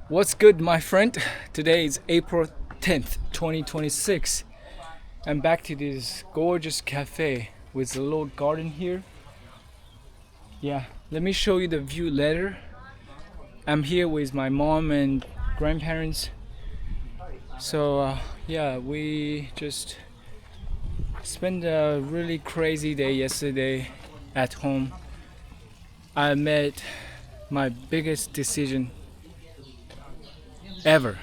What's good, my friend? Today is April 10th, 2026. I'm back to this gorgeous cafe with a little garden here. Yeah, let me show you the view later. I'm here with my mom and grandparents. So, we just spent a really crazy day yesterday at home. I made my biggest decision ever.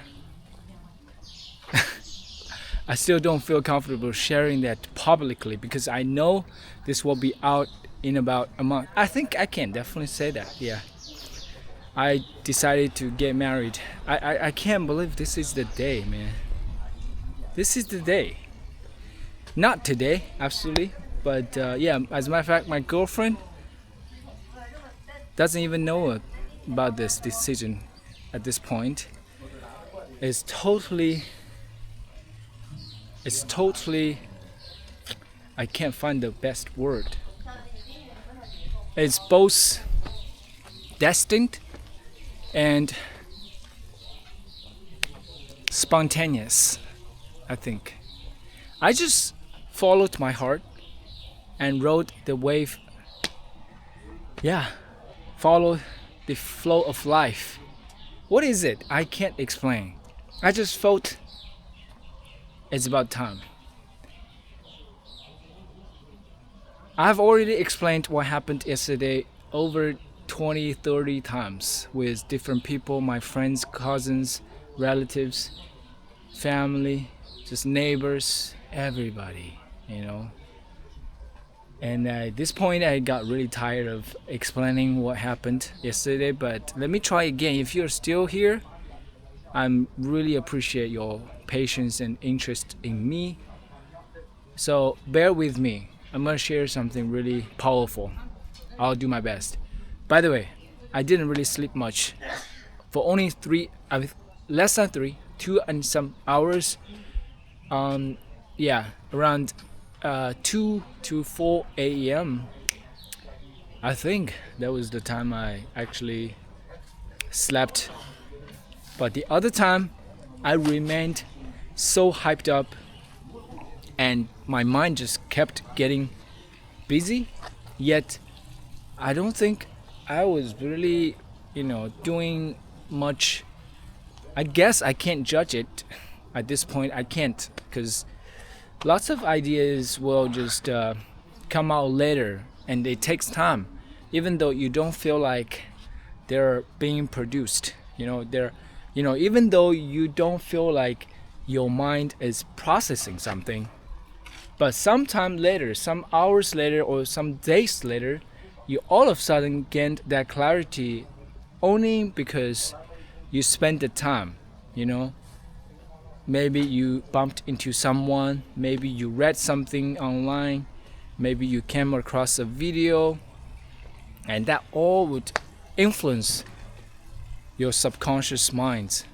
I still don't feel comfortable sharing that publicly because I know this will be out in about a month. I think I can definitely say that. Yeah. I decided to get married. I can't believe this is the day, man. This is the day. Not today, absolutely. But yeah, as a matter of fact, my girlfriend doesn't even know about this decision at this point. It's totally, I can't find the best word. It's both destined and spontaneous, I think. I just followed my heart and rode the wave. Yeah, follow the flow of life. What is it? I can't explain. I just felt it's about time. I've already explained what happened yesterday over 20, 30 times with different people, my friends, cousins, relatives, family, just neighbors, everybody. And at this point, I got really tired of explaining what happened yesterday, but let me try again. If you're still here, I really appreciate your patience and interest in me. So bear with me. I'm gonna share something really powerful. I'll do my best. By the way, I didn't really sleep much. For only less than 2 and some hours. Yeah, around 2 to 4 a.m. I think that was the time I actually slept. But the other time, I remained so hyped up and my mind just kept getting busy. Yet, I don't think I was really, doing much. I guess I can't judge it at this point. I can't because lots of ideas will just come out later and it takes time. Even though you don't feel like they're being produced, even though you don't feel like your mind is processing something, but sometime later, some hours later or some days later, you all of a sudden gained that clarity only because you spent the time. Maybe you bumped into someone, maybe you read something online, maybe you came across a video, and that all would influence your subconscious mind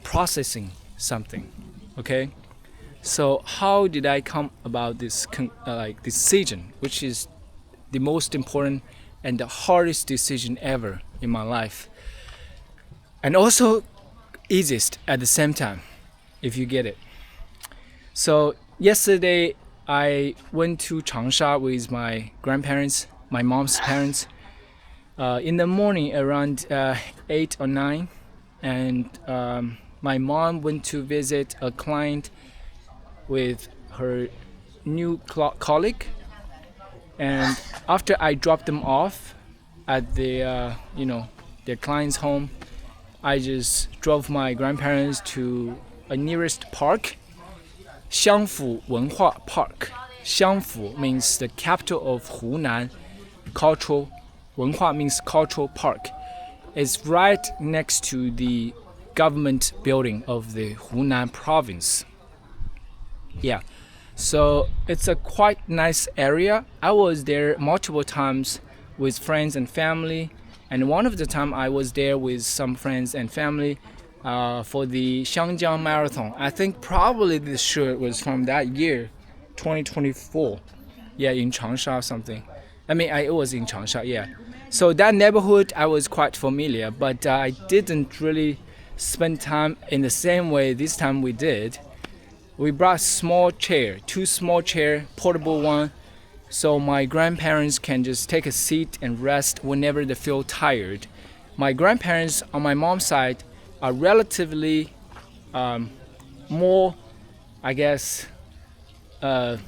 processing something. Okay, so how did I come about this decision, which is the most important and the hardest decision ever in my life, and also easiest at the same time, if you get it. So yesterday I went to Changsha with my grandparents, my mom's parents, in the morning around 8 or 9, and my mom went to visit a client with her new colleague, and after I dropped them off at their client's home, I just drove my grandparents to a nearest park, Xiangfu Wenhua Park. Xiangfu means the capital of Hunan, cultural. Wenhua means cultural park. It's right next to the government building of the Hunan province. Yeah, so it's a quite nice area. I was there multiple times with friends and family. And one of the time I was there with some friends and family for the Xiangjiang Marathon. I think probably this shirt was from that year, 2024. Yeah, in Changsha or something. I mean, it was in Changsha, yeah. So that neighborhood I was quite familiar, but I didn't really spend time in the same way this time we did. We brought small chair, two small chair, portable one, so my grandparents can just take a seat and rest whenever they feel tired. My grandparents on my mom's side are relatively more, I guess, their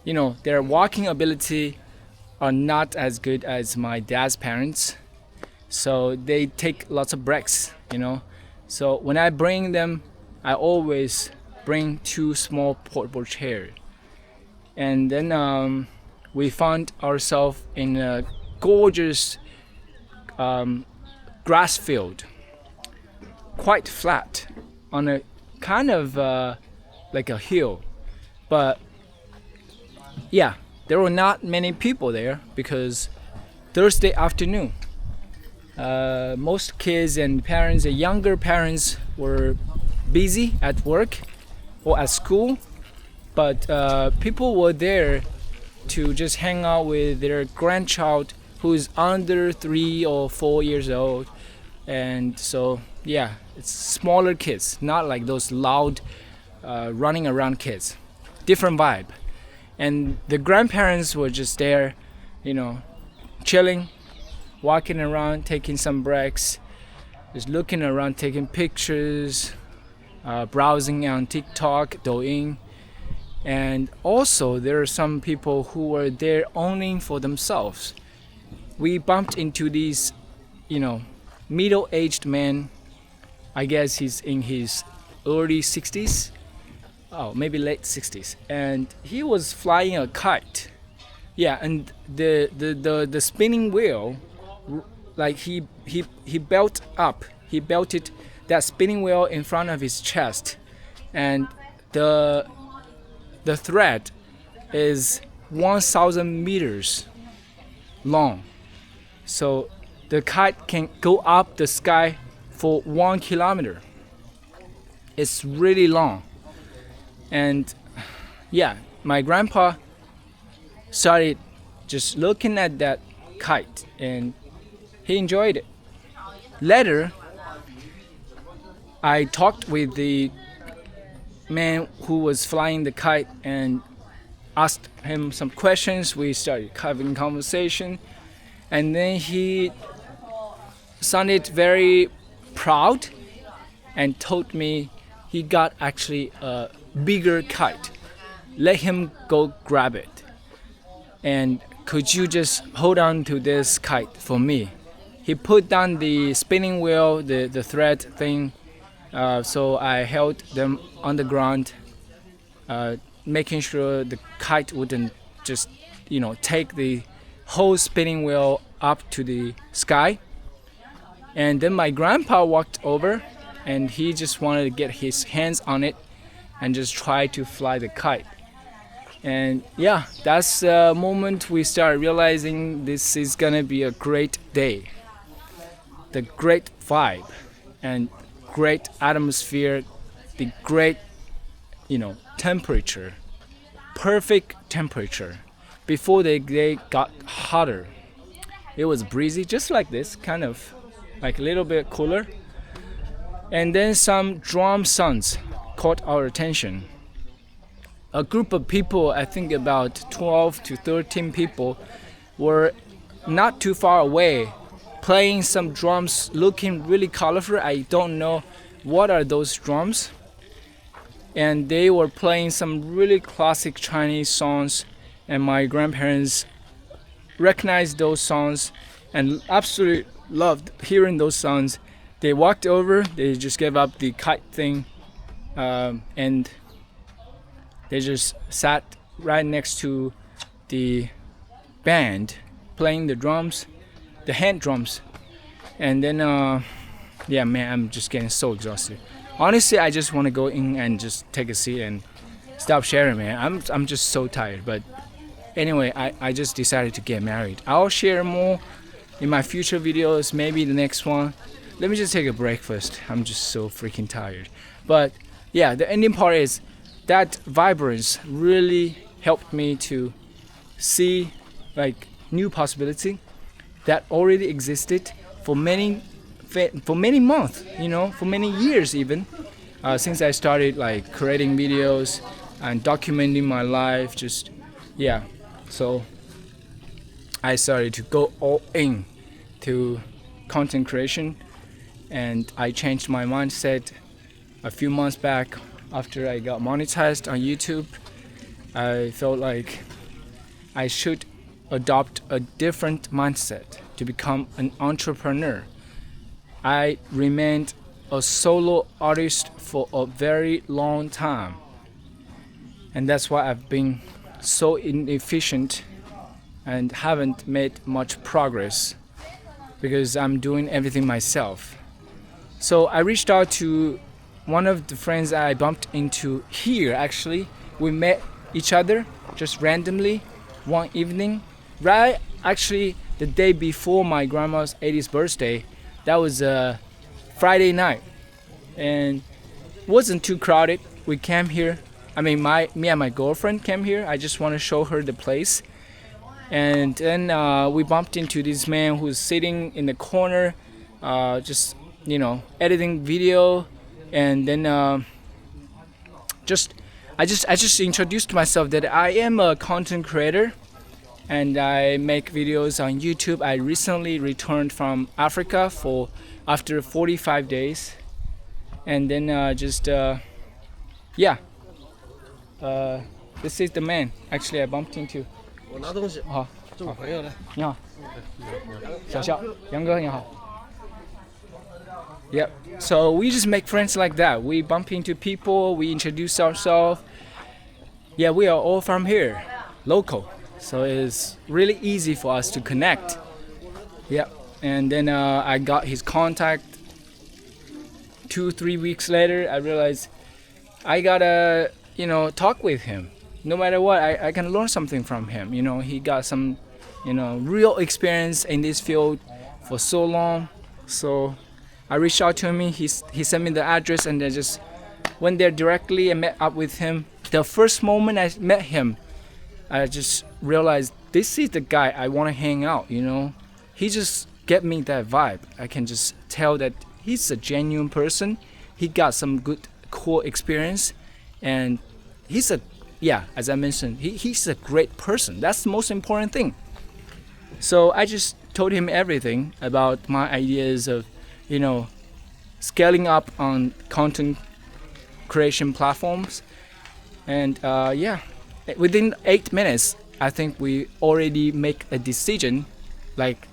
walking ability are not as good as my dad's parents. So they take lots of breaks. So when I bring them, I always bring two small portable chairs. And then we found ourselves in a gorgeous grass field, quite flat, on a kind of like a hill. But yeah, there were not many people there because Thursday afternoon. Most kids and parents, the younger parents, were busy at work or at school, but people were there to just hang out with their grandchild who is under 3 or 4 years old. And so yeah, it's smaller kids, not like those loud running around kids. Different vibe. And the grandparents were just there, chilling, walking around, taking some breaks, just looking around, taking pictures, browsing on TikTok, Douyin. And also there are some people who were there owning for themselves. We bumped into these, middle-aged man. I guess he's in his early 60s. Oh, maybe late 60s. And he was flying a kite. Yeah, and the spinning wheel, like he belted that spinning wheel in front of his chest, and the thread is 1,000 meters long. So the kite can go up the sky for 1 kilometer. It's really long. And yeah, my grandpa started just looking at that kite and he enjoyed it. Later, I talked with the man who was flying the kite and asked him some questions. We started having conversation, and then he sounded very proud and told me he got actually a bigger kite. Let him go grab it. And could you just hold on to this kite for me? He put down the spinning wheel, the thread thing, so I held them on the ground, making sure the kite wouldn't just, take the whole spinning wheel up to the sky. And then my grandpa walked over and he just wanted to get his hands on it and just try to fly the kite. And yeah, that's the moment we start realizing this is gonna be a great day. The great vibe and great atmosphere, the great, temperature, perfect temperature. Before the day got hotter, it was breezy, just like this, kind of like a little bit cooler. And then some drum sounds caught our attention. A group of people, I think about 12 to 13 people, were not too far away, playing some drums, looking really colorful. I don't know what are those drums. And they were playing some really classic Chinese songs, and my grandparents recognized those songs and absolutely loved hearing those songs. They walked over, they just gave up the kite thing, and they just sat right next to the band playing the drums, the hand drums. And then yeah, man, I'm just getting so exhausted. Honestly, I just want to go in and just take a seat and stop sharing, man. I'm just so tired. But anyway, I just decided to get married. I'll share more in my future videos, maybe the next one. Let me just take a break first. I'm just so freaking tired. But yeah, the ending part is that vibrance really helped me to see like new possibility. that already existed for many months, for many years even, since I started like creating videos and documenting my life. Just yeah, so I started to go all in to content creation, and I changed my mindset a few months back after I got monetized on YouTube. I felt like I should adopt a different mindset to become an entrepreneur. I remained a solo artist for a very long time, and that's why I've been so inefficient and haven't made much progress, because I'm doing everything myself. So I reached out to one of the friends I bumped into here. Actually, we met each other just randomly one evening, right actually the day before my grandma's 80th birthday. That was a Friday night, and wasn't too crowded. We came here. I mean, me and my girlfriend came here. I just want to show her the place. And then we bumped into this man who's sitting in the corner, just editing video. And then I just introduced myself that I am a content creator, and I make videos on YouTube. I recently returned from Africa after 45 days, and then this is the man actually I bumped into. 我拿东西。好，这我朋友呢？你好，小肖，杨哥你好。Yep. So we just make friends like that. We bump into people. We introduce ourselves. Yeah, we are all from here, local. So it's really easy for us to connect. Yep. And then I got his contact. 2-3 weeks later, I realized I gotta, talk with him. No matter what, I can learn something from him. He got some, real experience in this field for so long. So I reached out to him. He sent me the address, and I just went there directly and met up with him. The first moment I met him, I just realized this is the guy I want to hang out. He just get me that vibe. I can just tell that he's a genuine person. He got some good, cool experience, and he's as I mentioned, he's a great person. That's the most important thing. So I just told him everything about my ideas of, scaling up on content creation platforms. And within 8 minutes, I think we already make a decision. Like,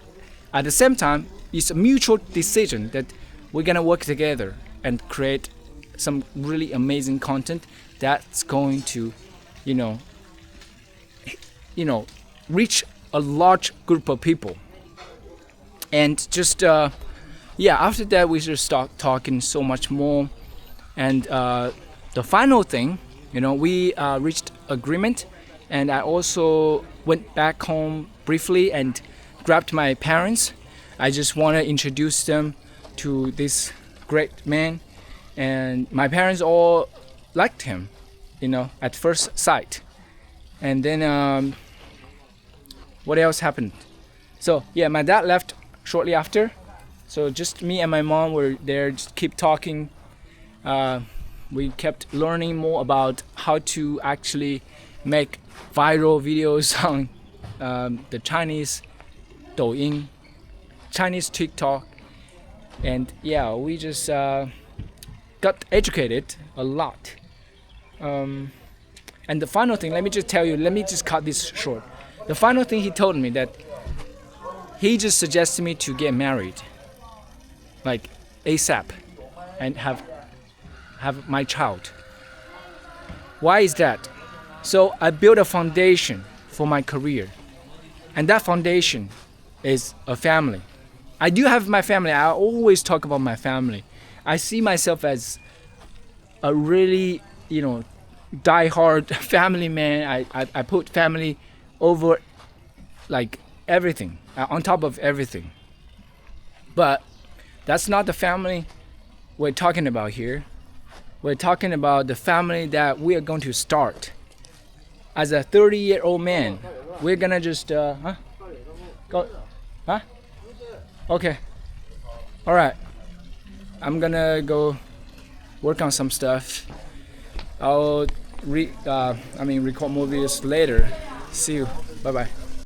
at the same time, it's a mutual decision that we're gonna work together and create some really amazing content that's going to, reach a large group of people. And just after that, we just start talking so much more. And the final thing, we reached agreement, and I also went back home briefly and grabbed my parents. I just want to introduce them to this great man, and my parents all liked him, at first sight. And then what else happened? So my dad left shortly after, so just me and my mom were there, just keep talking. We kept learning more about how to actually make viral videos on the Chinese Douyin, Chinese TikTok, and we just got educated a lot. And the final thing, let me just cut this short. The final thing he told me that he just suggested me to get married, like ASAP, and have my child. Why is that? So I built a foundation for my career, and that foundation is a family. I do have my family. I always talk about my family. I see myself as a really, die-hard family man. I put family over like everything, on top of everything. But that's not the family we're talking about here. We're talking about the family that we are going to start. As a 30-year-old man, we're gonna just Okay. All right. I'm gonna go work on some stuff. I'll record more videos later. See you. Bye bye.